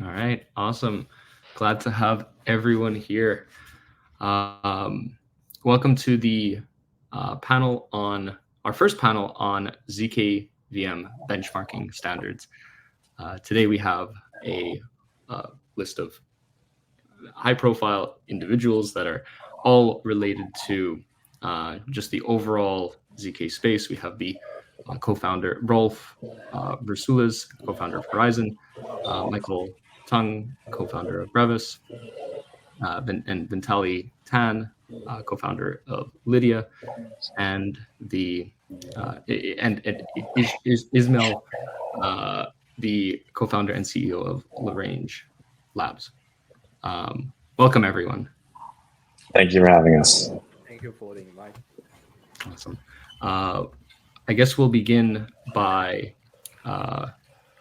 All right, awesome. Glad to have everyone here. Welcome to the panel on our first panel on ZKVM benchmarking standards. Today we have a list of high-profile individuals that are all related to just the overall ZK space. We have the co-founder Rolf Versluis, co-founder of Horizen, Michael Tung, co-founder of Brevis, and Ventali Tan, co-founder of Lydia, and Ismael, the co-founder and CEO of Lagrange Labs. Welcome, everyone. Thank you for having us. Thank you for the invite. Awesome. I guess we'll begin by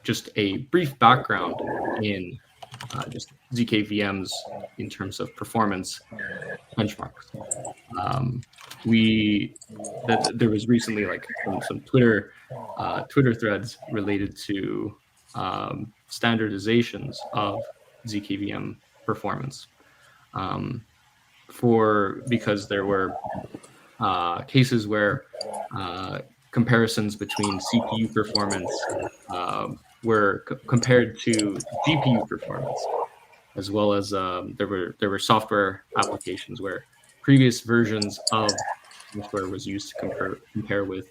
just a brief background in just ZKVMs in terms of performance benchmarks. There was recently like some Twitter threads related to standardizations of ZKVM performance because there were cases where comparisons between CPU performance were compared to GPU performance, as well as there were software applications where previous versions of software was used to compare with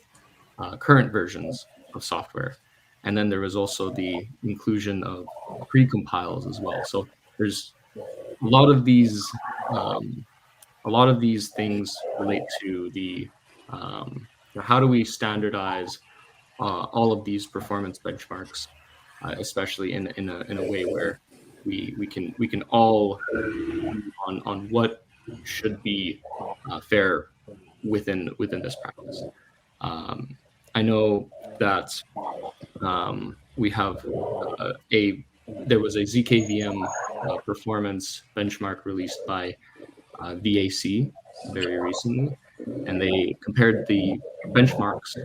current versions of software. And then there was also the inclusion of PreCompiles as well. So there's a lot of these things relate to the how do we standardize all of these performance benchmarks, especially in a way where we can all on what should be fair within this practice. I know that we have there was a ZKVM performance benchmark released by VAC very recently, and they compared the benchmarks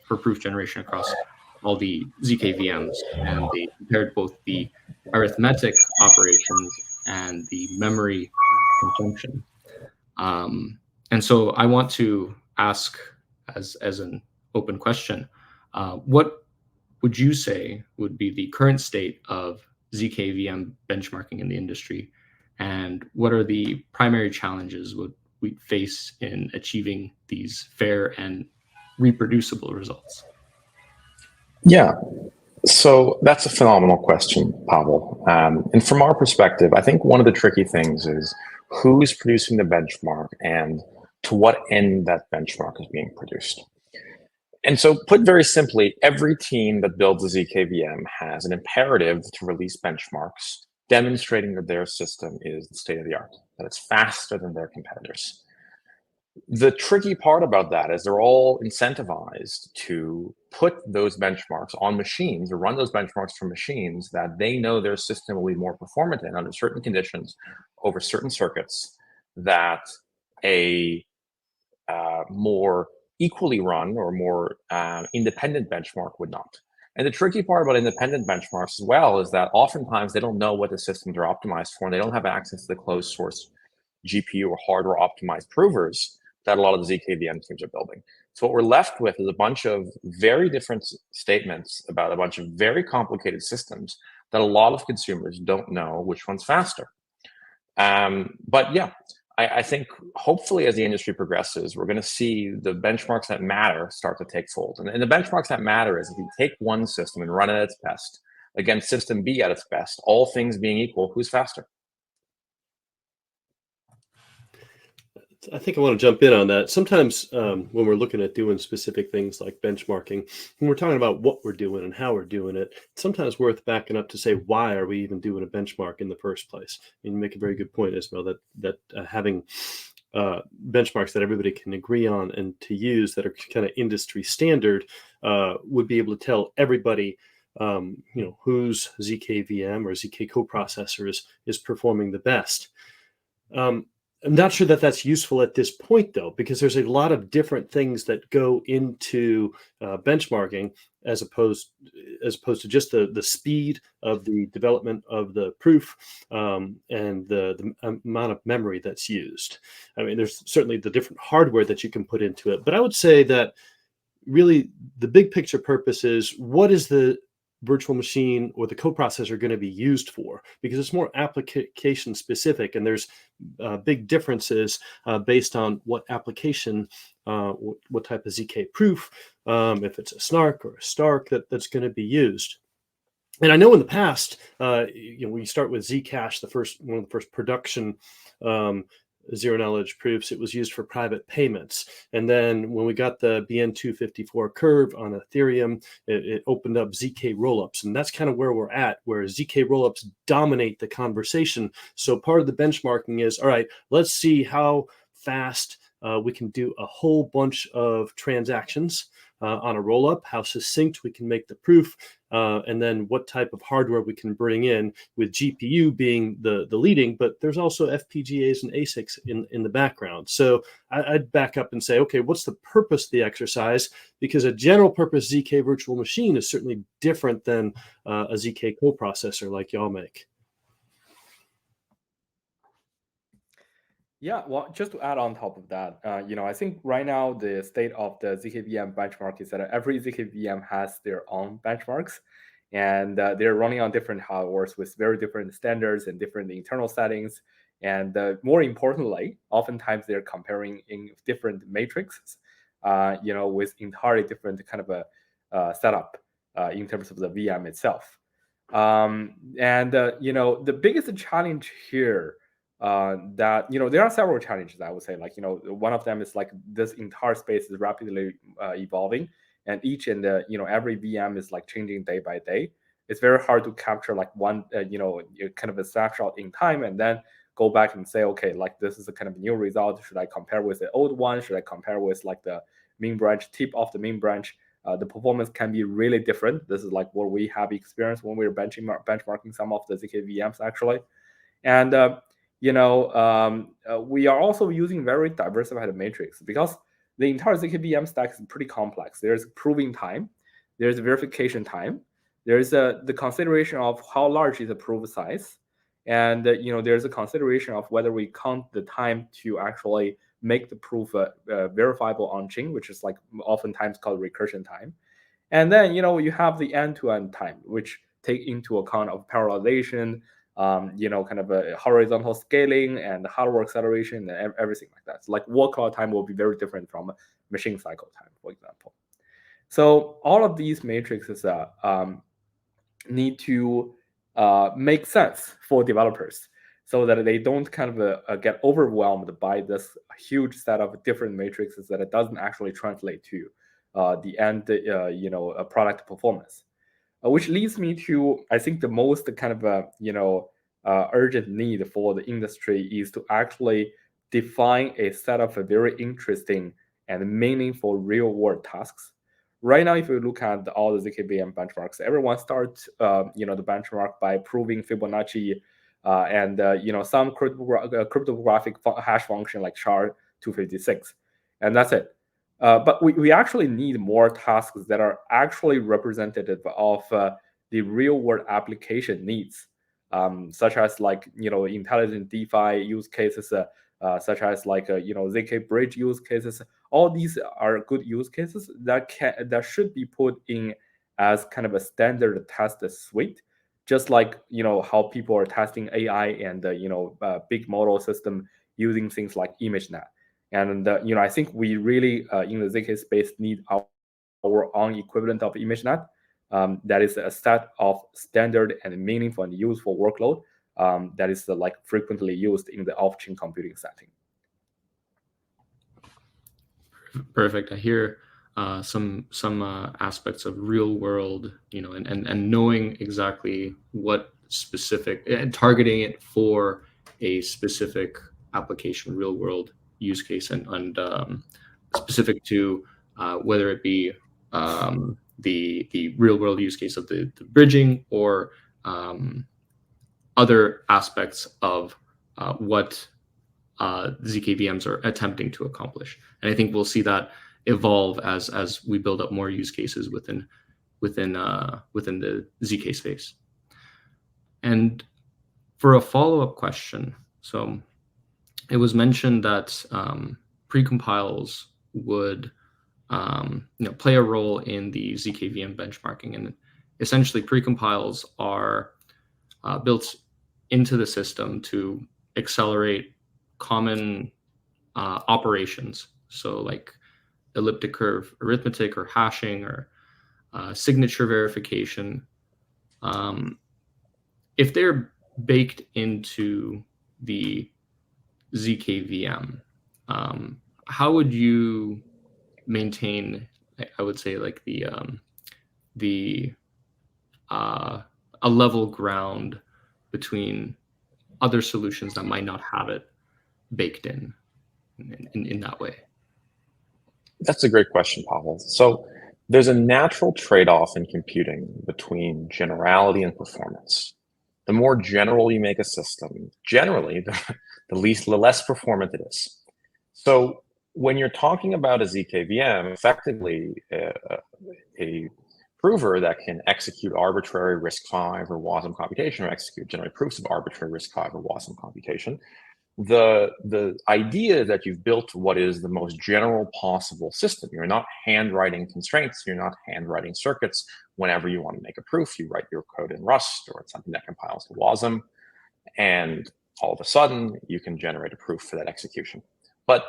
for proof generation across all the ZKVMs, and they compared both the arithmetic operations and the memory consumption. And so I want to ask, as an open question, what would you say would be the current state of ZKVM benchmarking in the industry, and what are the primary challenges we face in achieving these fair and reproducible results? Yeah, so that's a phenomenal question, Pavel. And from our perspective, I think one of the tricky things is who's producing the benchmark and to what end that benchmark is being produced. And so put very simply, every team that builds a ZKVM has an imperative to release benchmarks demonstrating that their system is the state of the art, that it's faster than their competitors. The tricky part about that is they're all incentivized to put those benchmarks on machines or run those benchmarks from machines that they know their system will be more performant in under certain conditions over certain circuits that a more equally run or more independent benchmark would not. And the tricky part about independent benchmarks as well is that oftentimes they don't know what the systems are optimized for, and they don't have access to the closed source GPU or hardware optimized provers that a lot of the ZKVM teams are building. So what we're left with is a bunch of very different statements about a bunch of very complicated systems that a lot of consumers don't know which one's faster. But yeah, I think hopefully as the industry progresses, we're going to see the benchmarks that matter start to take fold. And the benchmarks that matter is if you take one system and run it at its best against system B at its best, all things being equal, who's faster? I think I want to jump in on that. Sometimes when we're looking at doing specific things like benchmarking, when we're talking about what we're doing and how we're doing it, it's sometimes worth backing up to say, why are we even doing a benchmark in the first place? And you make a very good point, Ismael, that having benchmarks that everybody can agree on and to use that are kind of industry standard would be able to tell everybody whose ZKVM or ZK coprocessor is performing the best. I'm not sure that that's useful at this point, though, because there's a lot of different things that go into benchmarking. as opposed to just the speed of the development of the proof and the amount of memory that's used. I mean, there's certainly the different hardware that you can put into it, but I would say that really the big picture purpose is, what is the virtual machine or the coprocessor going to be used for? Because it's more application specific, and there's big differences based on what application, what type of ZK proof, if it's a SNARK or a STARK that's going to be used. And I know in the past, when you start with Zcash, one of the first production zero knowledge proofs, it was used for private payments. And then when we got the BN254 curve on Ethereum, it opened up ZK rollups. And that's kind of where we're at, where ZK rollups dominate the conversation. So part of the benchmarking is, all right, let's see how fast we can do a whole bunch of transactions on a rollup, how succinct we can make the proof, and then what type of hardware we can bring in, with GPU being the leading, but there's also FPGAs and ASICs in the background. So I'd back up and say, okay, what's the purpose of the exercise? Because a general purpose ZK virtual machine is certainly different than a ZK coprocessor like y'all make. Yeah, well, just to add on top of that, I think right now the state of the ZKVM benchmark is that every ZKVM has their own benchmarks, and they're running on different hardwares with very different standards and different internal settings. And more importantly, oftentimes they're comparing in different matrices, with entirely different kind of a setup in terms of the VM itself. The biggest challenge here, that there are several challenges, I would say. One of them is this entire space is rapidly evolving, and each and every VM is changing day by day. It's very hard to capture one kind of a snapshot in time and then go back and say, okay, this is a kind of new result. Should I compare with the old one? Should I compare with the main branch, tip of the main branch? The performance can be really different. This is what we have experienced when we were benchmarking some of the ZK VMs actually. And we are also using very diversified matrix, because the entire ZKVM stack is pretty complex. There's proving time, there's verification time, there's the consideration of how large is the proof size, and there's a consideration of whether we count the time to actually make the proof verifiable on chain, which is oftentimes called recursion time. And then you have the end-to-end time, which take into account of parallelization, kind of a horizontal scaling and hardware acceleration and everything like that. So workload time will be very different from machine cycle time, for example. So all of these matrices need to make sense for developers, so that they don't kind of get overwhelmed by this huge set of different matrices that it doesn't actually translate to the end, product performance. Which leads me to, I think, the most kind of urgent need for the industry is to actually define a set of very interesting and meaningful real-world tasks. Right now, if you look at all the ZKVM benchmarks, everyone starts, the benchmark by proving Fibonacci and some cryptographic hash function like SHA-256, and that's it. But we actually need more tasks that are actually representative of the real-world application needs, such as intelligent DeFi use cases, such as ZK bridge use cases. All these are good use cases that should be put in as kind of a standard test suite, just how people are testing AI and big model system using things like ImageNet. And I think we really in the ZK space need our own equivalent of ImageNet. That is a set of standard and meaningful and useful workload that is frequently used in the off-chain computing setting. Perfect. I hear some aspects of real world, and knowing exactly what specific, and targeting it for a specific application, real world use case, and specific to whether it be the real world use case of the bridging, or other aspects of what ZKVMs are attempting to accomplish. And I think we'll see that evolve as we build up more use cases within within the ZK space. And for a follow-up question, so it was mentioned that precompiles would play a role in the ZKVM benchmarking, and essentially precompiles are built into the system to accelerate common operations, so like elliptic curve arithmetic or hashing or signature verification. If they're baked into the ZKVM, how would you maintain, I would say, like a level ground between other solutions that might not have it baked in that way? That's a great question, Pavel. So there's a natural trade-off in computing between generality and performance. The more general you make a system, generally, the less performant it is. So when you're talking about a ZKVM, effectively a prover that can execute arbitrary RISC-V or WASM computation, or generate proofs of arbitrary RISC-V or WASM computation, the idea that you've built what is the most general possible system. You're not handwriting constraints. You're not handwriting circuits. Whenever you want to make a proof, you write your code in Rust or something that compiles to WASM, and all of a sudden you can generate a proof for that execution. But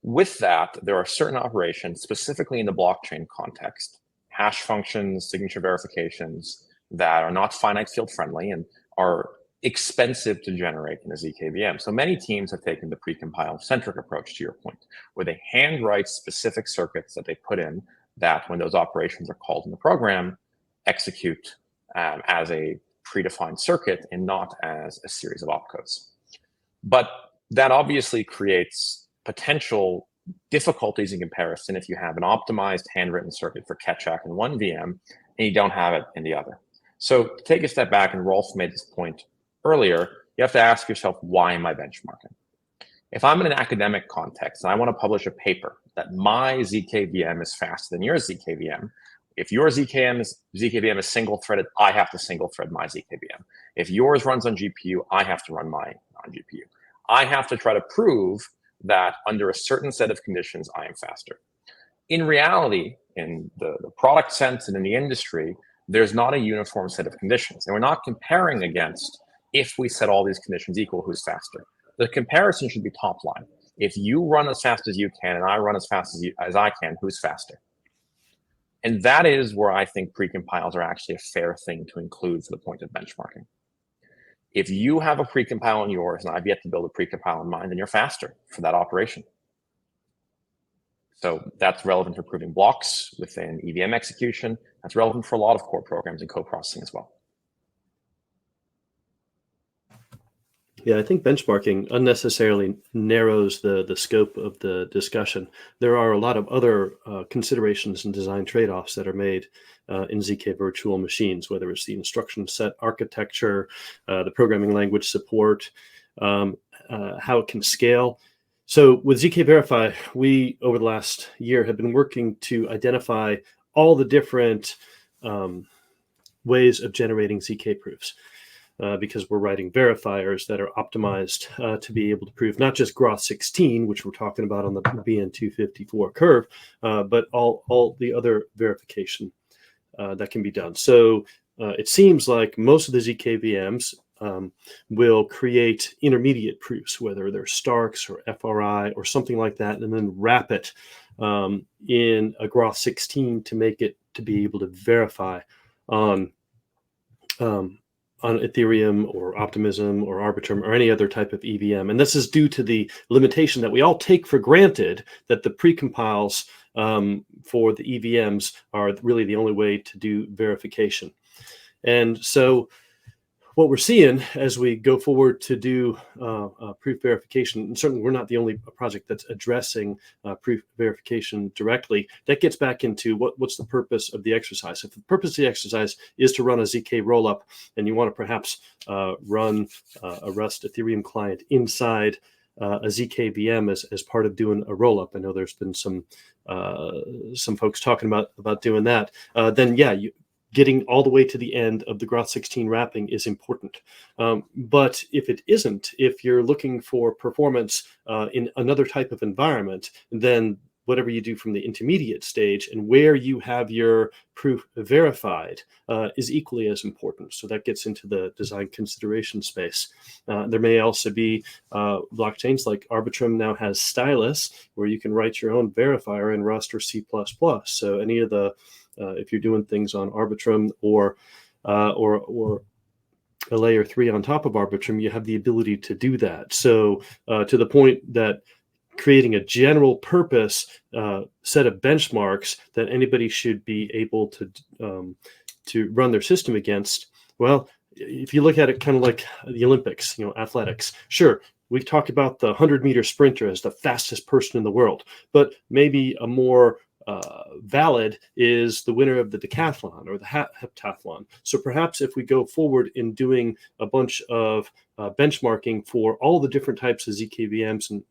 with that, there are certain operations, specifically in the blockchain context, hash functions, signature verifications, that are not finite field friendly and are expensive to generate in a ZKVM. So many teams have taken the precompile centric approach, to your point, where they handwrite specific circuits that they put in that, when those operations are called in the program, execute as a predefined circuit and not as a series of opcodes. But that obviously creates potential difficulties in comparison if you have an optimized handwritten circuit for Ketchak in one VM and you don't have it in the other. So to take a step back, and Rolf made this point earlier, you have to ask yourself, why am I benchmarking? If I'm in an academic context and I want to publish a paper that my ZKVM is faster than your ZKVM, if your ZKVM is single-threaded, I have to single-thread my ZKVM. If yours runs on GPU, I have to run mine on GPU. I have to try to prove that under a certain set of conditions, I am faster. In reality, in the product sense and in the industry, there's not a uniform set of conditions. And we're not comparing against, if we set all these conditions equal, who's faster. The comparison should be top line. If you run as fast as you can and I run as fast as I can, who's faster? And that is where I think precompiles are actually a fair thing to include for the point of benchmarking. If you have a precompile in yours and I've yet to build a precompile in mine, then you're faster for that operation. So that's relevant for proving blocks within EVM execution. That's relevant for a lot of core programs and co-processing as well. Yeah, I think benchmarking unnecessarily narrows the scope of the discussion. There are a lot of other considerations and design trade-offs that are made in ZK virtual machines, whether it's the instruction set architecture, the programming language support, how it can scale. So with ZK Verify, we, over the last year, have been working to identify all the different ways of generating ZK proofs. Because we're writing verifiers that are optimized to be able to prove not just Groth 16, which we're talking about on the BN254 curve, but all the other verification that can be done. So it seems like most of the ZKVMs will create intermediate proofs, whether they're Starks or FRI or something like that, and then wrap it in a Groth 16 to make it to be able to verify on Ethereum or Optimism or Arbitrum or any other type of EVM. And this is due to the limitation that we all take for granted that the precompiles for the EVMs are really the only way to do verification. And so what we're seeing as we go forward to do proof verification, and certainly we're not the only project that's addressing proof verification directly, that gets back into what's the purpose of the exercise. If the purpose of the exercise is to run a ZK rollup and you want to perhaps run a Rust Ethereum client inside a ZKVM as part of doing a rollup. I know there's been some folks talking about doing that. Then yeah, getting all the way to the end of the Groth16 wrapping is important. But if it isn't, if you're looking for performance in another type of environment, then whatever you do from the intermediate stage and where you have your proof verified is equally as important. So that gets into the design consideration space. There may also be blockchains like Arbitrum now has Stylus, where you can write your own verifier in Rust or C++. So any of the, if you're doing things on Arbitrum or a layer 3 on top of Arbitrum, you have the ability to do that. So to the point that creating a general purpose set of benchmarks that anybody should be able to run their system against. Well, if you look at it kind of like the Olympics, athletics, sure, we've talked about the 100-meter sprinter as the fastest person in the world, but maybe a more valid is the winner of the decathlon or the heptathlon. So perhaps if we go forward in doing a bunch of benchmarking for all the different types of ZKVMs and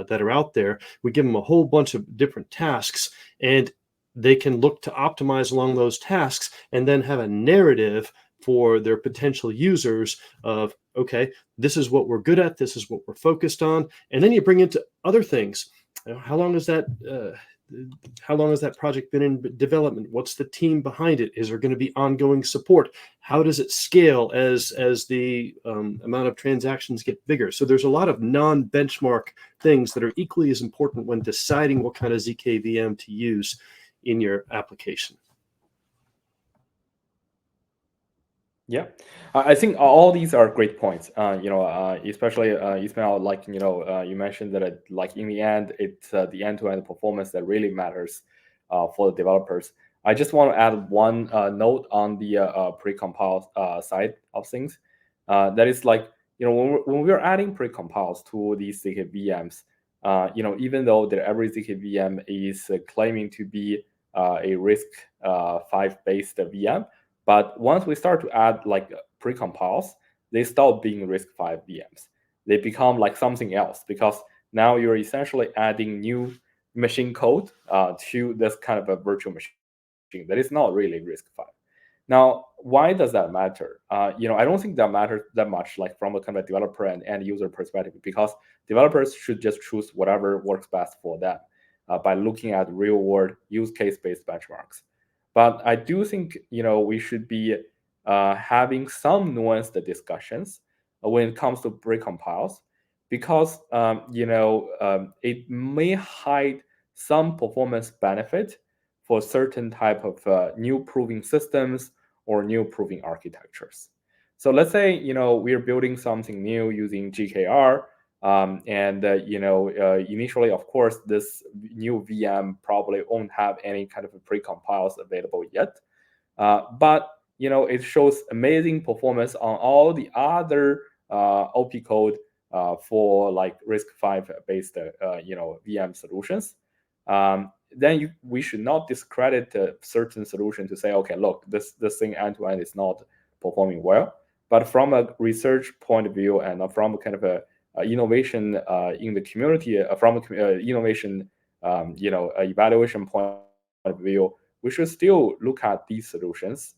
that are out there, we give them a whole bunch of different tasks, and they can look to optimize along those tasks and then have a narrative for their potential users of, okay, this is what we're good at, this is what we're focused on, and then you bring into other things. How long has that project been in development? What's the team behind it? Is there going to be ongoing support? How does it scale as the amount of transactions get bigger? So there's a lot of non-benchmark things that are equally as important when deciding what kind of ZKVM to use in your application. Yeah, I think all these are great points. Especially Ismael, like you mentioned that like in the end, it's the end-to-end performance that really matters for the developers. I just want to add one note on the PreCompile side of things. That is like when we're adding PreCompiles to these ZKVMs, even though that every ZKVM is claiming to be a RISC-V based VM. But once we start to add like PreCompiles, they stop being RISC-V VMs. They become like something else, because now you're essentially adding new machine code to this kind of a virtual machine that is not really RISC-V. Now, why does that matter? I don't think that matters that much, like from a kind of developer and end user perspective, because developers should just choose whatever works best for them by looking at real world use case based benchmarks. But I do think we should be having some nuanced discussions when it comes to PreCompiles, because it may hide some performance benefit for certain type of new proving systems or new proving architectures. So let's say we're building something new using GKR. Initially, of course, this new VM probably won't have any kind of PreCompiles available yet. But it shows amazing performance on all the other OP code for like RISC-V based VM solutions. Then we should not discredit a certain solution to say, okay, look, this thing end-to-end is not performing well. But from a research point of view and from a kind of a innovation in the community, from innovation, evaluation point of view, we should still look at these solutions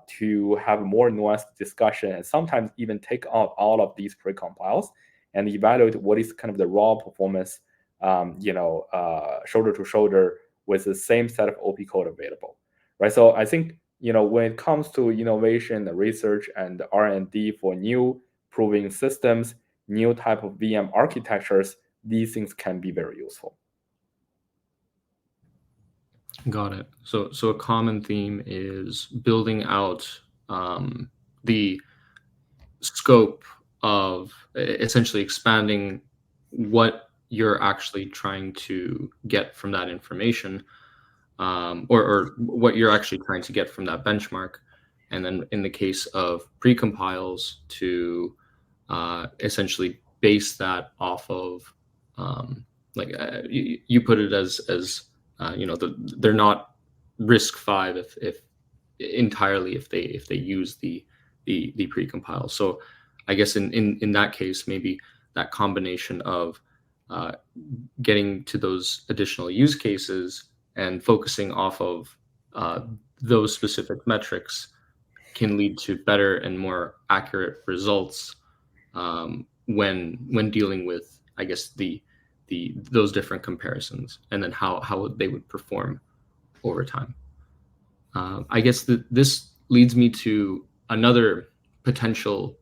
to have more nuanced discussion, and sometimes even take out all of these PreCompiles and evaluate what is kind of the raw performance, shoulder to shoulder with the same set of OP code available, right? So I think when it comes to innovation, research, and R&D for new proving systems, new type of VM architectures, these things can be very useful. Got it. So a common theme is building out the scope of essentially expanding what you're actually trying to get from that information, or what you're actually trying to get from that benchmark. And then in the case of PreCompiles, to essentially base that off of, you put it as they're not RISC-V if entirely if they use the PreCompile. So I guess in that case, maybe that combination of getting to those additional use cases and focusing off of those specific metrics can lead to better and more accurate results when dealing with, I guess, those different comparisons, and then how they would perform over time. I guess this leads me to another potential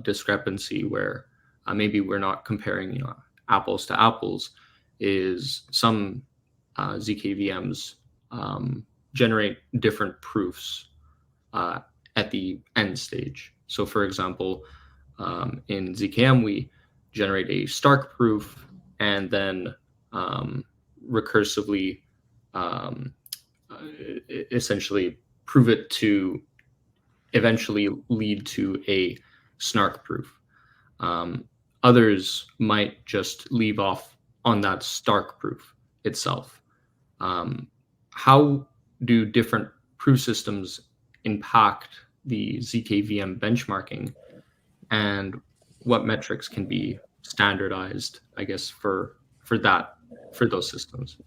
discrepancy where maybe we're not comparing apples to apples. Is some ZKVMs generate different proofs at the end stage. So for example, in ZKM, we generate a Stark proof and then recursively essentially prove it to eventually lead to a Snark proof. Others might just leave off on that Stark proof itself. How do different proof systems impact the ZKVM benchmarking, and what metrics can be standardized, I guess, for those systems?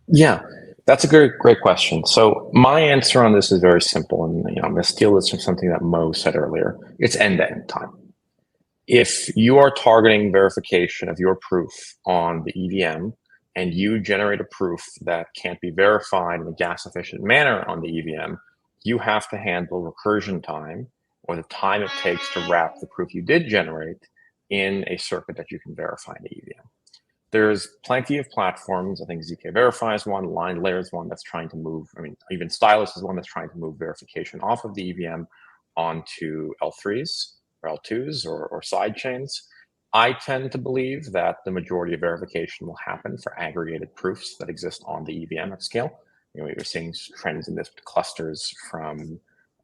Yeah, that's a great question. So my answer on this is very simple, and I'm going to steal this from something that Mo said earlier. It's end-to-end time. If you are targeting verification of your proof on the EVM and you generate a proof that can't be verified in a gas-efficient manner on the EVM, you have to handle recursion time, or the time it takes to wrap the proof you did generate in a circuit that you can verify in the EVM. There's plenty of platforms. I think ZK Verify is one, LineLayer is one that's trying to move, even Stylus is one that's trying to move verification off of the EVM onto L3s or L2s or side chains. I tend to believe that the majority of verification will happen for aggregated proofs that exist on the EVM at scale. You're seeing trends in this with clusters from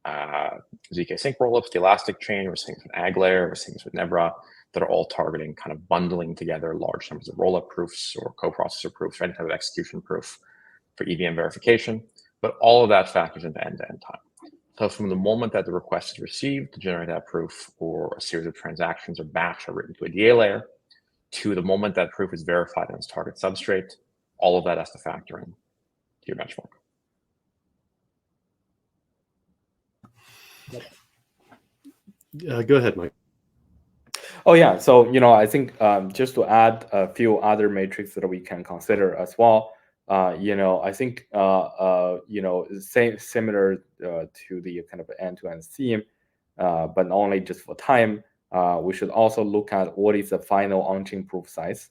ZK Sync rollups, the Elastic chain. We're seeing with AgLayer, we're seeing this with Nebra, that are all targeting kind of bundling together large numbers of rollup proofs or coprocessor proofs or any type of execution proof for EVM verification. But all of that factors into end-to-end time. So from the moment that the request is received to generate that proof, or a series of transactions or batch are written to a DA layer, to the moment that proof is verified on its target substrate, all of that has to factor in to your benchmark. Go ahead, Mike. Oh yeah, so I think just to add a few other metrics that we can consider as well. I think similar to the kind of end-to-end theme, but only just for time. We should also look at what is the final on-chain proof size,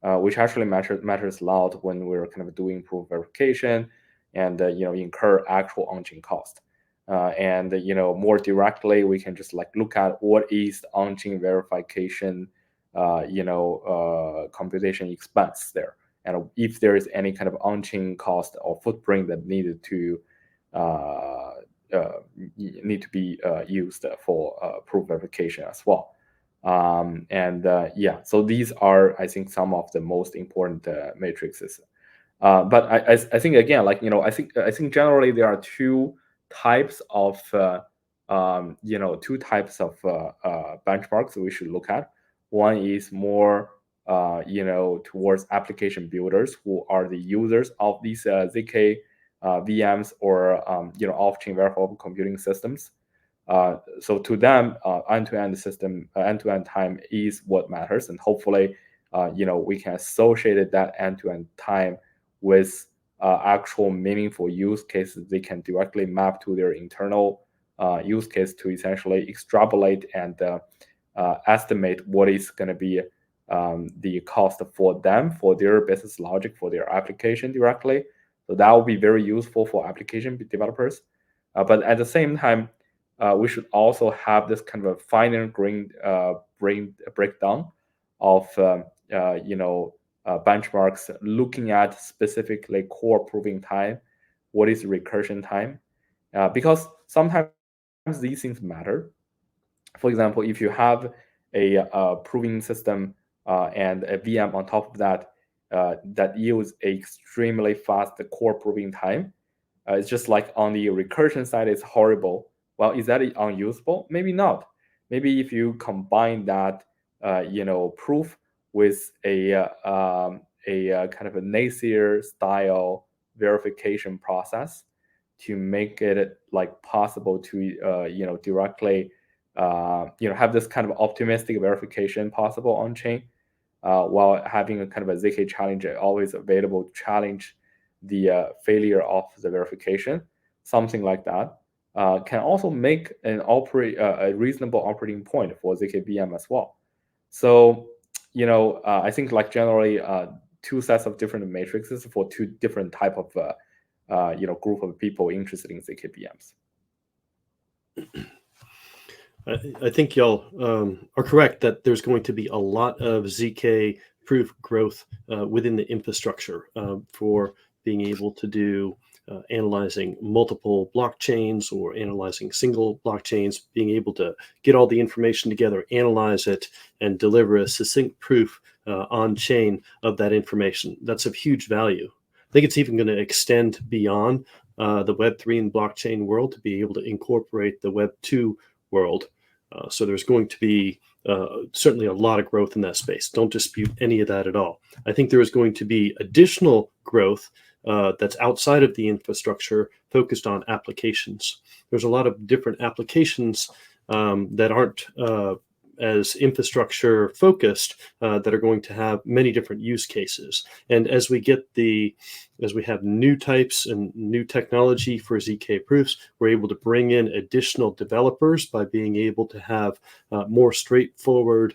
which actually matters a lot when we're kind of doing proof verification and incur actual on-chain cost. And more directly, we can just look at what is the on-chain verification, computation expense there, and if there is any kind of on-chain cost or footprint that needed to be used for proof verification as well. So these are, I think, some of the most important matrices. But I think again, I think generally there are two types of benchmarks we should look at. One is more towards application builders who are the users of these ZK VMs or off-chain verifiable computing systems. So to them, end-to-end time is what matters, and hopefully we can associate that end-to-end time with actual meaningful use cases they can directly map to their internal use case to essentially extrapolate and estimate what is going to be the cost for them, for their business logic, for their application directly. So that will be very useful for application developers. But at the same time, we should also have this kind of a finer grained breakdown of benchmarks looking at specifically core proving time, what is recursion time, because sometimes these things matter. For example, if you have a proving system and a VM on top of that that yields extremely fast core proving time, it's just like on the recursion side, it's horrible. Well, is that unusable? Maybe not. Maybe if you combine that proof with a kind of a nastier style verification process to make it like possible to directly have this kind of optimistic verification possible on chain, while having a kind of a ZK challenge always available to challenge the failure of the verification. Something like that can also make a reasonable operating point for ZKVM as well. So I think like generally two sets of different matrices for two different type of group of people interested in ZKVMs. I think y'all are correct that there's going to be a lot of ZK proof growth within the infrastructure for being able to do analyzing multiple blockchains or analyzing single blockchains, being able to get all the information together, analyze it, and deliver a succinct proof on chain of that information. That's of huge value. I think it's even going to extend beyond the Web3 and blockchain world to be able to incorporate the Web2 world. So there's going to be certainly a lot of growth in that space. Don't dispute any of that at all. I think there is going to be additional growth that's outside of the infrastructure focused on applications. There's a lot of different applications that aren't as infrastructure focused that are going to have many different use cases. And as we have new types and new technology for ZK proofs, we're able to bring in additional developers by being able to have more straightforward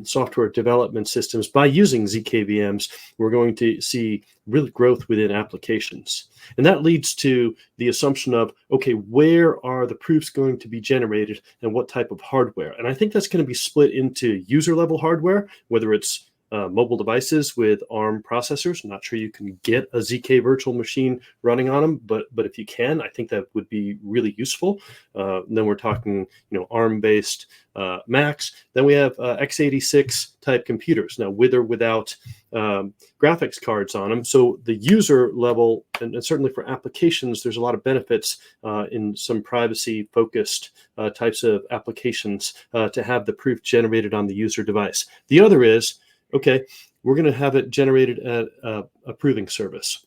software development systems. By using ZKVMs, we're going to see real growth within applications. And that leads to the assumption of, okay, where are the proofs going to be generated and what type of hardware? And I think that's going to be split into user level hardware, whether it's mobile devices with ARM processors. I'm not sure you can get a ZK virtual machine running on them, but if you can, I think that would be really useful. Then we're talking, ARM-based Macs. Then we have x86 type computers, now with or without graphics cards on them. So the user level, and certainly for applications, there's a lot of benefits in some privacy-focused types of applications to have the proof generated on the user device. The other is, okay, we're going to have it generated at a proving service.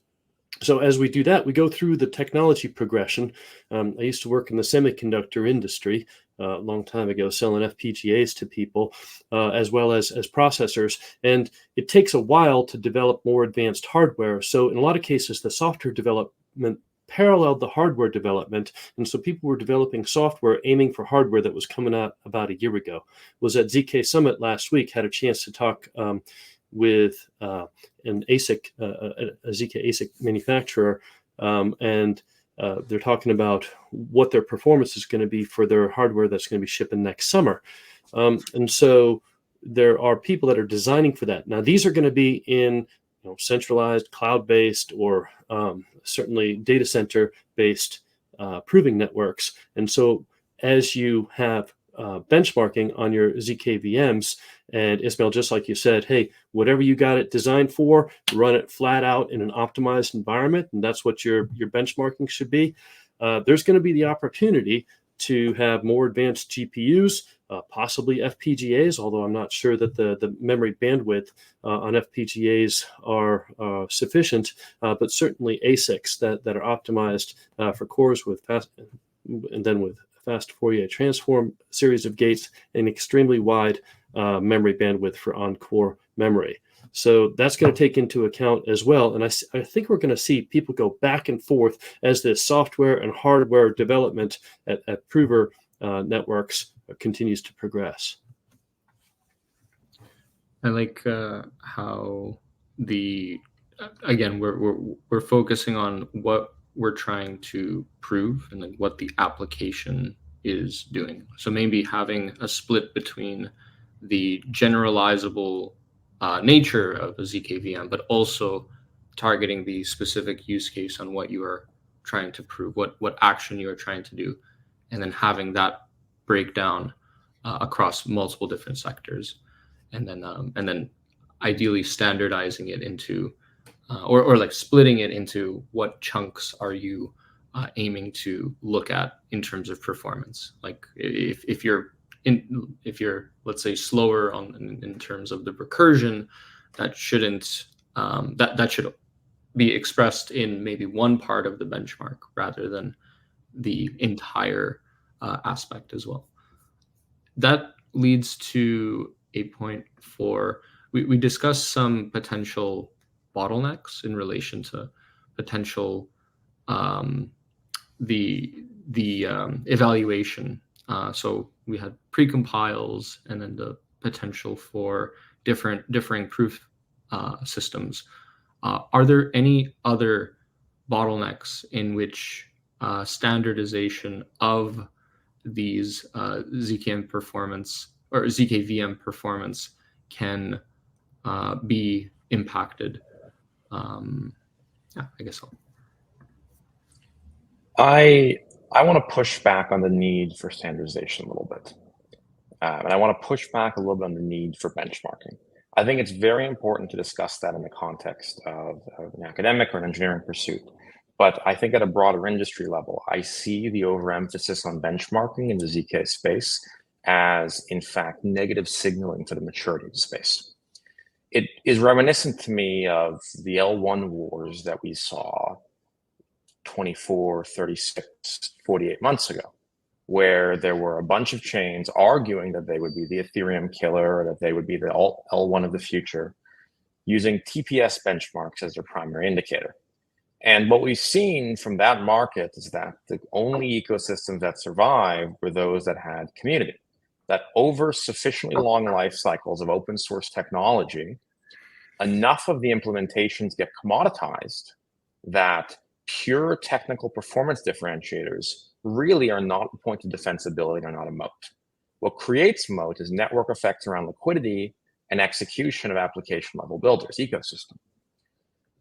So as we do that, we go through the technology progression. I used to work in the semiconductor industry a long time ago, selling FPGAs to people, as well as processors. And it takes a while to develop more advanced hardware. So in a lot of cases, the software development paralleled the hardware development. And so people were developing software aiming for hardware that was coming out about a year ago. Was at ZK Summit last week, had a chance to talk with an ASIC, a ZK ASIC manufacturer, and they're talking about what their performance is going to be for their hardware that's going to be shipping next summer. And so there are people that are designing for that. Now, these are going to be in centralized, cloud-based, or certainly data center-based proving networks. And so as you have benchmarking on your ZKVMs, and Ismael, just like you said, hey, whatever you got it designed for, run it flat out in an optimized environment, and that's what your benchmarking should be. There's going to be the opportunity to have more advanced GPUs, possibly FPGAs, although I'm not sure that the memory bandwidth on FPGAs are sufficient, but certainly ASICs that are optimized for cores with fast, and then with fast Fourier transform series of gates and extremely wide memory bandwidth for on-core memory. So that's going to take into account as well. And I think we're going to see people go back and forth as this software and hardware development at prover networks continues to progress. I like how again, we're focusing on what we're trying to prove and then what the application is doing. So maybe having a split between the generalizable nature of a ZKVM, but also targeting the specific use case on what you are trying to prove, what action you are trying to do, and then having that breakdown across multiple different sectors, and then ideally standardizing it into or like splitting it into what chunks are you aiming to look at in terms of performance. Like if you're if you're, let's say, slower in terms of the recursion, that shouldn't that should be expressed in maybe one part of the benchmark rather than the entire aspect as well. That leads to a point for, we discussed some potential bottlenecks in relation to potential the evaluation. So we had precompiles and then the potential for differing proof systems. Are there any other bottlenecks in which standardization of these ZKM performance or ZKVM performance can be impacted? Yeah, I guess so. I want to push back on the need for standardization a little bit. And I want to push back a little bit on the need for benchmarking. I think it's very important to discuss that in the context of an academic or an engineering pursuit. But I think at a broader industry level, I see the overemphasis on benchmarking in the ZK space as, in fact, negative signaling to the maturity of the space. It is reminiscent to me of the L1 wars that we saw 24, 36, 48 months ago, where there were a bunch of chains arguing that they would be the Ethereum killer or that they would be the L1 of the future, using TPS benchmarks as their primary indicator. And what we've seen from that market is that the only ecosystems that survived were those that had community, that over sufficiently long life cycles of open source technology, enough of the implementations get commoditized that pure technical performance differentiators really are not a point of defensibility, are not a moat. What creates moat is network effects around liquidity and execution of application level builders ecosystem.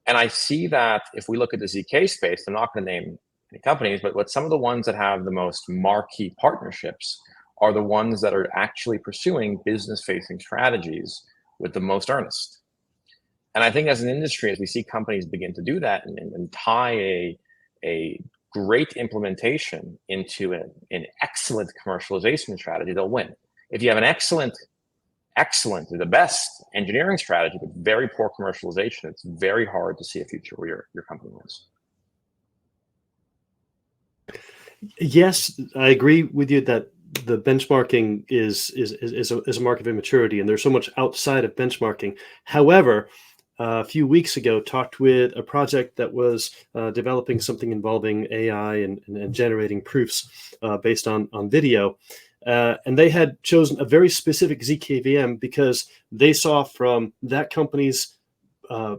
And I see that if we look at the ZK space, I'm not going to name any companies, but some of the ones that have the most marquee partnerships are the ones that are actually pursuing business-facing strategies with the most earnest. And I think as an industry, as we see companies begin to do that and tie a great implementation into an excellent commercialization strategy, they'll win. If you have an excellent, the best engineering strategy, but very poor commercialization, it's very hard to see a future where your company wins. Yes, I agree with you that the benchmarking is a mark of immaturity, and there's so much outside of benchmarking. However, a few weeks ago, talked with a project that was developing something involving AI and generating proofs based on video. And they had chosen a very specific ZKVM because they saw from that company's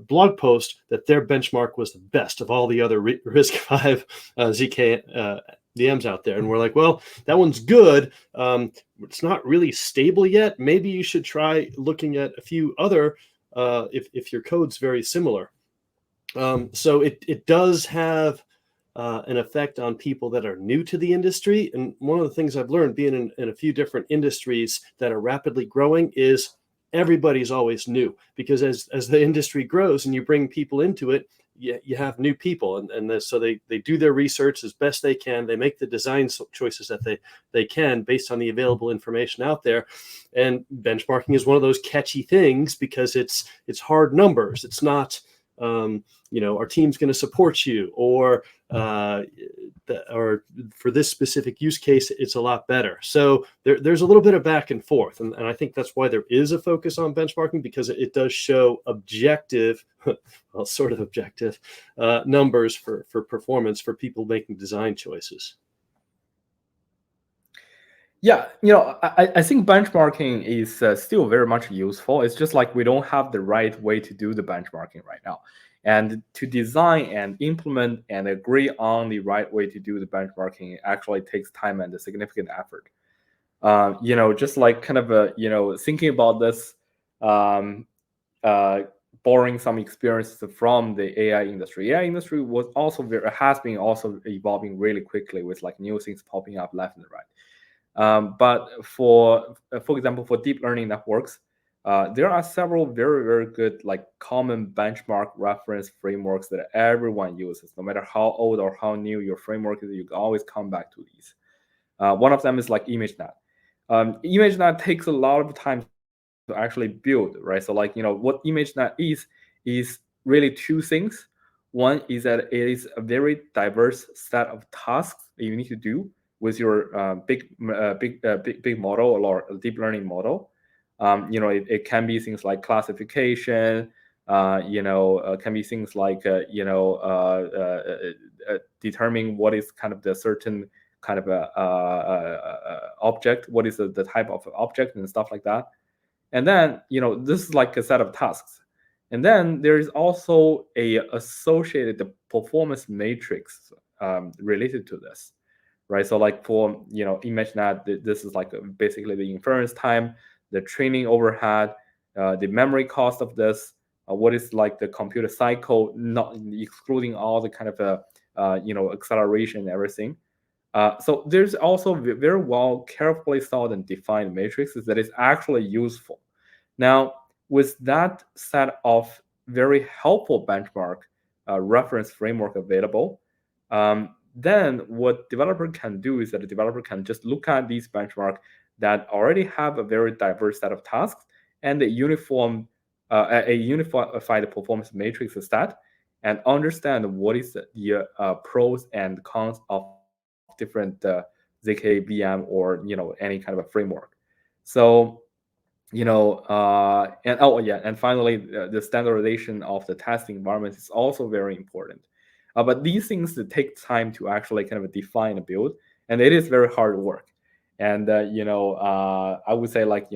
blog post that their benchmark was the best of all the other RISC-V ZKVMs out there. And we're like, well, that one's good. It's not really stable yet. Maybe you should try looking at a few other if your code's very similar. So it does have an effect on people that are new to the industry. And one of the things I've learned being in a few different industries that are rapidly growing is everybody's always new, because as the industry grows and you bring people into it, you have new people. And so they do their research as best they can. They make the design choices that they can based on the available information out there. And benchmarking is one of those catchy things because it's hard numbers. It's not, our team's going to support you, or for this specific use case, it's a lot better. So there's a little bit of back and forth. And I think that's why there is a focus on benchmarking, because it does show objective, well, sort of objective numbers for performance for people making design choices. Yeah, I think benchmarking is still very much useful. It's just like we don't have the right way to do the benchmarking right now. And to design and implement and agree on the right way to do the benchmarking actually takes time and a significant effort. Just like kind of, thinking about this, borrowing some experiences from the AI industry. AI industry has been also evolving really quickly with like new things popping up left and right. But for example, for deep learning networks, there are several very, very good like common benchmark reference frameworks that everyone uses. No matter how old or how new your framework is, you can always come back to these. One of them is like ImageNet. ImageNet takes a lot of time to actually build, right? So like, what ImageNet is really two things. One is that it is a very diverse set of tasks that you need to do with your big model or deep learning model. It can be things like classification, can be things like determining what is kind of the certain kind of object, what is the type of object and stuff like that. And then this is like a set of tasks. And then there is also a associated performance matrix related to this, right? So like for ImageNet, this is like basically the inference time, the training overhead, the memory cost of this, what is like the computer cycle, not excluding all the kind of acceleration and everything. So there's also very well carefully thought and defined matrices that is actually useful. Now, with that set of very helpful benchmark reference framework available, then what developer can do is that the developer can just look at these benchmark that already have a very diverse set of tasks and a unified performance matrix set, and understand what is the pros and cons of different ZK VM or any kind of a framework. So and finally, the standardization of the testing environment is also very important. But these things take time to actually kind of define a build, and it is very hard work. And I would say like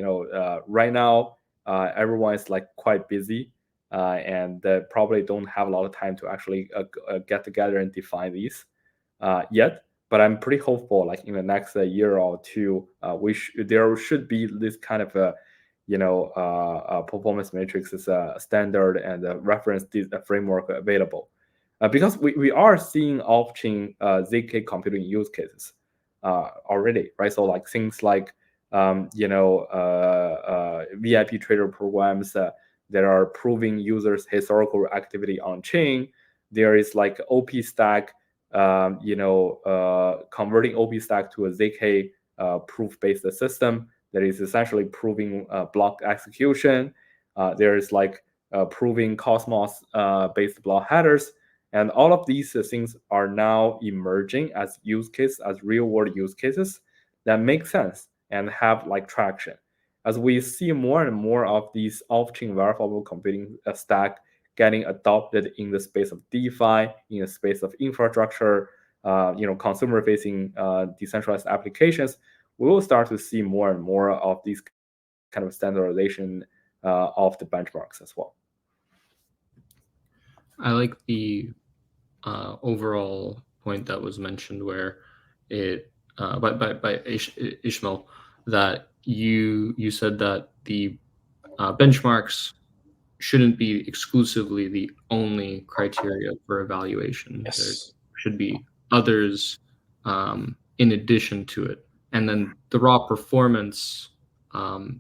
right now everyone is like quite busy and probably don't have a lot of time to actually get together and define these yet. But I'm pretty hopeful, like in the next year or two, there should be this kind of performance matrix is a standard and a reference framework available. Because we are seeing off-chain ZK computing use cases already, right? So like things like VIP trader programs that are proving users' historical activity on chain. There is like OP stack, converting OP stack to a ZK proof-based system that is essentially proving block execution. There is like proving Cosmos based block headers. And all of these things are now emerging as use cases, as real world use cases that make sense and have like traction. As we see more and more of these off-chain verifiable computing stack getting adopted in the space of DeFi, in the space of infrastructure, consumer-facing decentralized applications, we will start to see more and more of these kind of standardization of the benchmarks as well. I like the overall point that was mentioned where it by Ismael, that you said that the benchmarks shouldn't be exclusively the only criteria for evaluation. Yes. There should be others in addition to it. And then the raw performance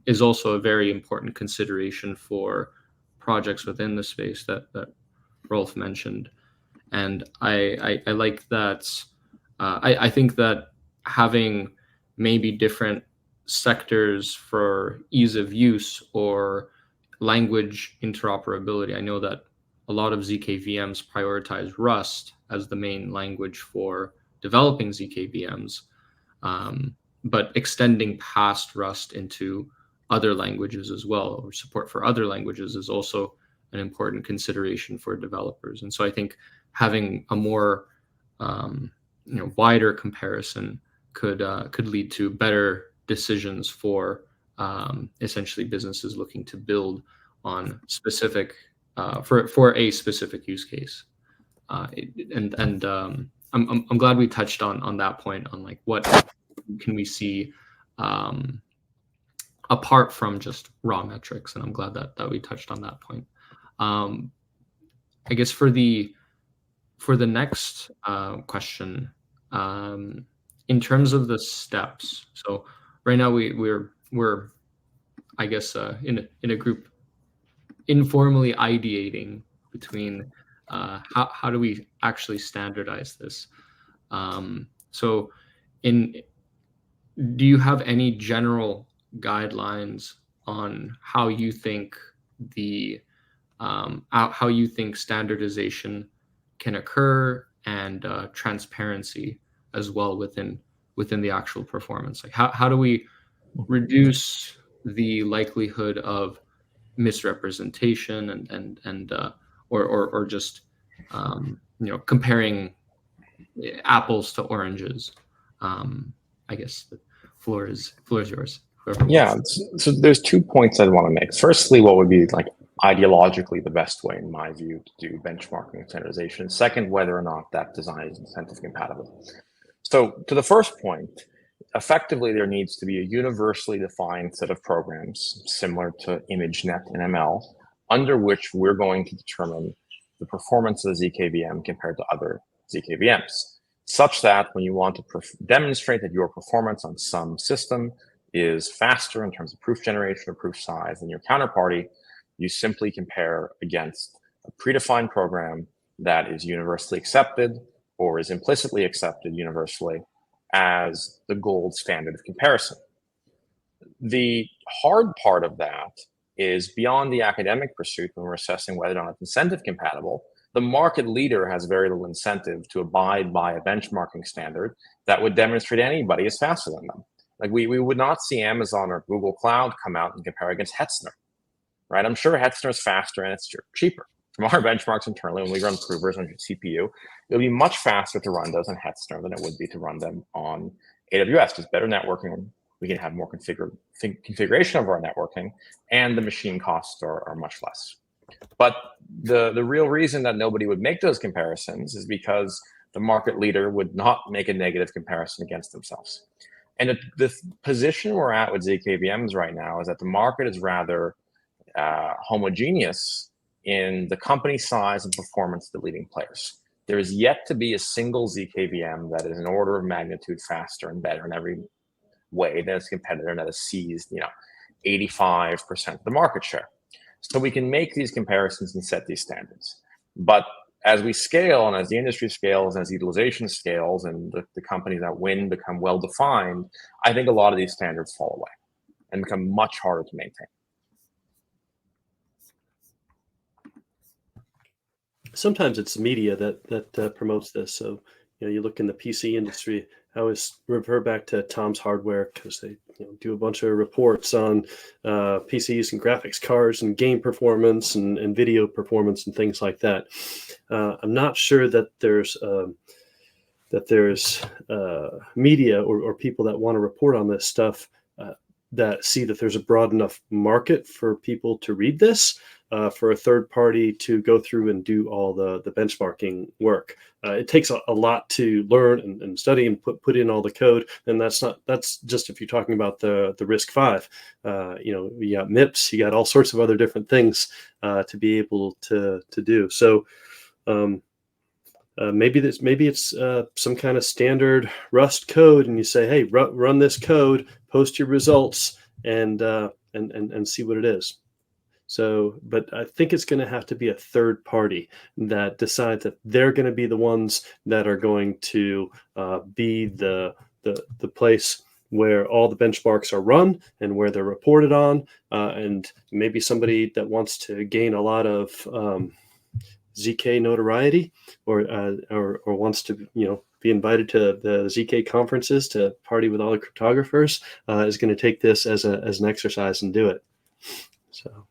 is also a very important consideration for projects within the space that Rolf mentioned. And I like that. I think that having maybe different sectors for ease of use or language interoperability. I know that a lot of ZK VMs prioritize Rust as the main language for developing ZK VMs, but extending past Rust into other languages as well, or support for other languages, is also an important consideration for developers. And so I think having a more wider comparison could lead to better decisions for essentially businesses looking to build on specific for a specific use case. I'm glad we touched on that point, on like what can we see apart from just raw metrics, and I'm glad that we touched on that point. I guess for the next question, in terms of the steps. So right now we're I guess in a group informally ideating between how do we actually standardize this. So do you have any general guidelines on how you think how you think standardization can occur, and transparency as well within the actual performance? Like how do we reduce the likelihood of misrepresentation or just comparing apples to oranges? I guess the floor is yours. Yeah, so there's 2 points I'd want to make. Firstly, what would be like ideologically the best way, in my view, to do benchmarking and standardization. Second, whether or not that design is incentive compatible. So to the first point, effectively there needs to be a universally defined set of programs similar to ImageNet and ML, under which we're going to determine the performance of the ZKVM compared to other ZKVMs, such that when you want to demonstrate that your performance on some system is faster in terms of proof generation or proof size than your counterparty, you simply compare against a predefined program that is universally accepted or is implicitly accepted universally as the gold standard of comparison. The hard part of that is beyond the academic pursuit when we're assessing whether or not it's incentive compatible. The market leader has very little incentive to abide by a benchmarking standard that would demonstrate anybody is faster than them. Like we would not see Amazon or Google Cloud come out and compare against Hetzner, right? I'm sure Hetzner is faster and it's cheaper. From our benchmarks internally, when we run provers on CPU, it'll be much faster to run those on Hetzner than it would be to run them on AWS. There's better networking. We can have more configuration of our networking, and the machine costs are much less. But the real reason that nobody would make those comparisons is because the market leader would not make a negative comparison against themselves. And the position we're at with ZKVMs right now is that the market is rather homogeneous in the company size and performance of the leading players. There is yet to be a single ZKVM that is an order of magnitude faster and better in every way than its competitor that has seized 85% of the market share. So we can make these comparisons and set these standards. But as we scale, and as the industry scales, and as utilization scales, and the companies that win become well-defined, I think a lot of these standards fall away and become much harder to maintain. Sometimes it's media that promotes this. So, you look in the PC industry. I always refer back to Tom's Hardware because they do a bunch of reports on PCs and graphics cards and game performance and video performance and things like that. I'm not sure that there's media or people that want to report on this stuff that see that there's a broad enough market for people to read this, for a third party to go through and do all the benchmarking work. It takes a lot to learn and study and put in all the code. And that's just if you're talking about the RISC-V. You got MIPS, you got all sorts of other different things to be able to do. So maybe it's some kind of standard Rust code, and you say, hey, run this code, post your results, and see what it is. So, but I think it's going to have to be a third party that decides that they're going to be the ones that are going to be the place where all the benchmarks are run and where they're reported on, and maybe somebody that wants to gain a lot of ZK notoriety, or wants to be invited to the ZK conferences to party with all the cryptographers, is going to take this as an exercise and do it. So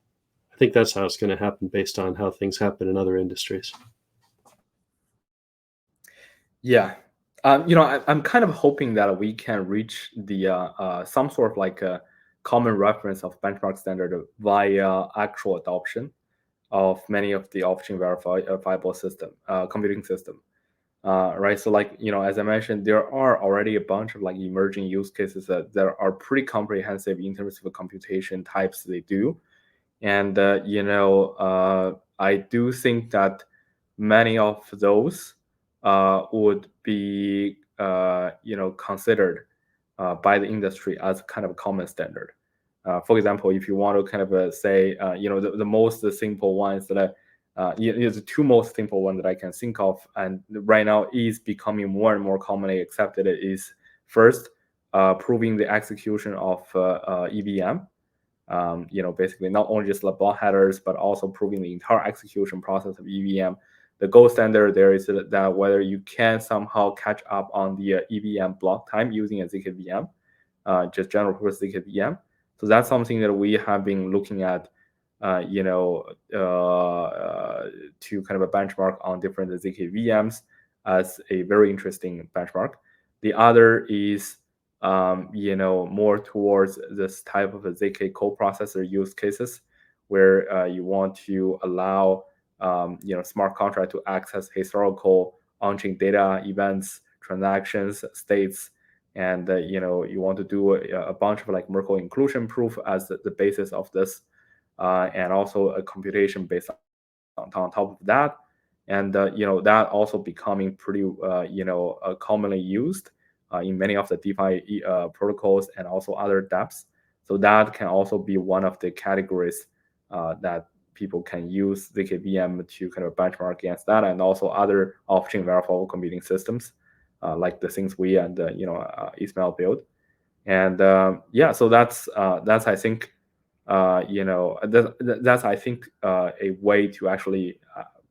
I think that's how it's going to happen based on how things happen in other industries. Yeah. I'm kind of hoping that we can reach the some sort of like a common reference of benchmark standard via actual adoption of many of the off-chain verifiable computing system, right? So as I mentioned, there are already a bunch of emerging use cases that are pretty comprehensive in terms of the computation types they do. And, I do think that many of those would be, considered by the industry as kind of a common standard. For example, if you want to kind of say, the most simple ones that the two most simple ones that I can think of, and right now is becoming more and more commonly accepted, is first, proving the execution of EVM. Basically not only just the block headers, but also proving the entire execution process of EVM. The gold standard there is that whether you can somehow catch up on the EVM block time using a ZKVM, just general purpose ZKVM. So that's something that we have been looking at, to kind of a benchmark on different ZKVMs as a very interesting benchmark. The other is more towards this type of a ZK coprocessor use cases, where you want to allow smart contract to access historical on-chain data, events, transactions, states, and you want to do a bunch of like Merkle inclusion proof as the basis of this, and also a computation based on top of that, and that also becoming pretty commonly used in many of the DeFi protocols and also other dApps. So that can also be one of the categories that people can use ZKVM to kind of benchmark against that, and also other off-chain verifiable computing systems like the things we and Ismael build. And so that's I think that's I think a way to actually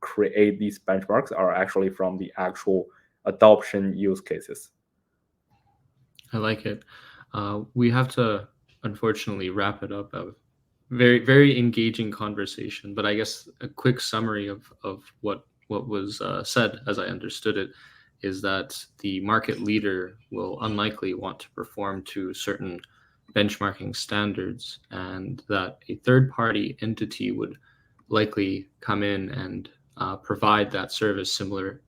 create these benchmarks are actually from the actual adoption use cases. I like it. We have to unfortunately wrap it up. A very, very engaging conversation, but I guess a quick summary of what was said, as I understood it, is that the market leader will unlikely want to perform to certain benchmarking standards, and that a third-party entity would likely come in and provide that service similar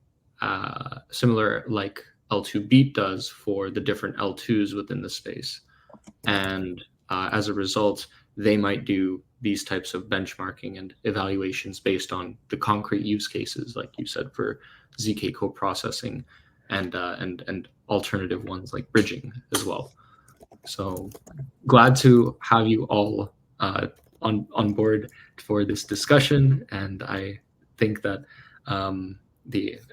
like L2 Beat does for the different L2s within the space. And as a result, they might do these types of benchmarking and evaluations based on the concrete use cases, like you said, for ZK coprocessing and alternative ones like bridging as well. So glad to have you all on board for this discussion, and I think that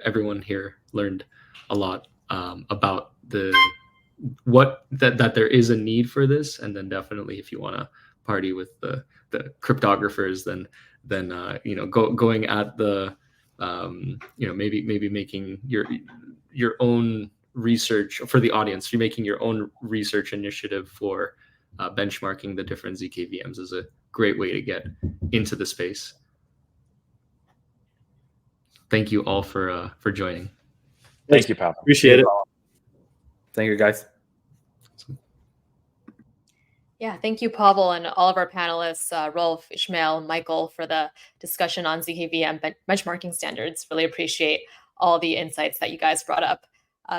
everyone here learned a lot about that there is a need for this, and then definitely if you want to party with the cryptographers, then going at the maybe making your own research for the audience. You're making your own research initiative for benchmarking the different ZKVMs is a great way to get into the space. Thank you all for joining. Thank you, Pavel. Appreciate it. Thank you, guys. Yeah, thank you, Pavel, and all of our panelists, Rolf, Ismael, Michael, for the discussion on ZKVM benchmarking standards. Really appreciate all the insights that you guys brought up.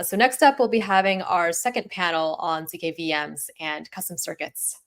So next up, we'll be having our second panel on ZKVMs and custom circuits.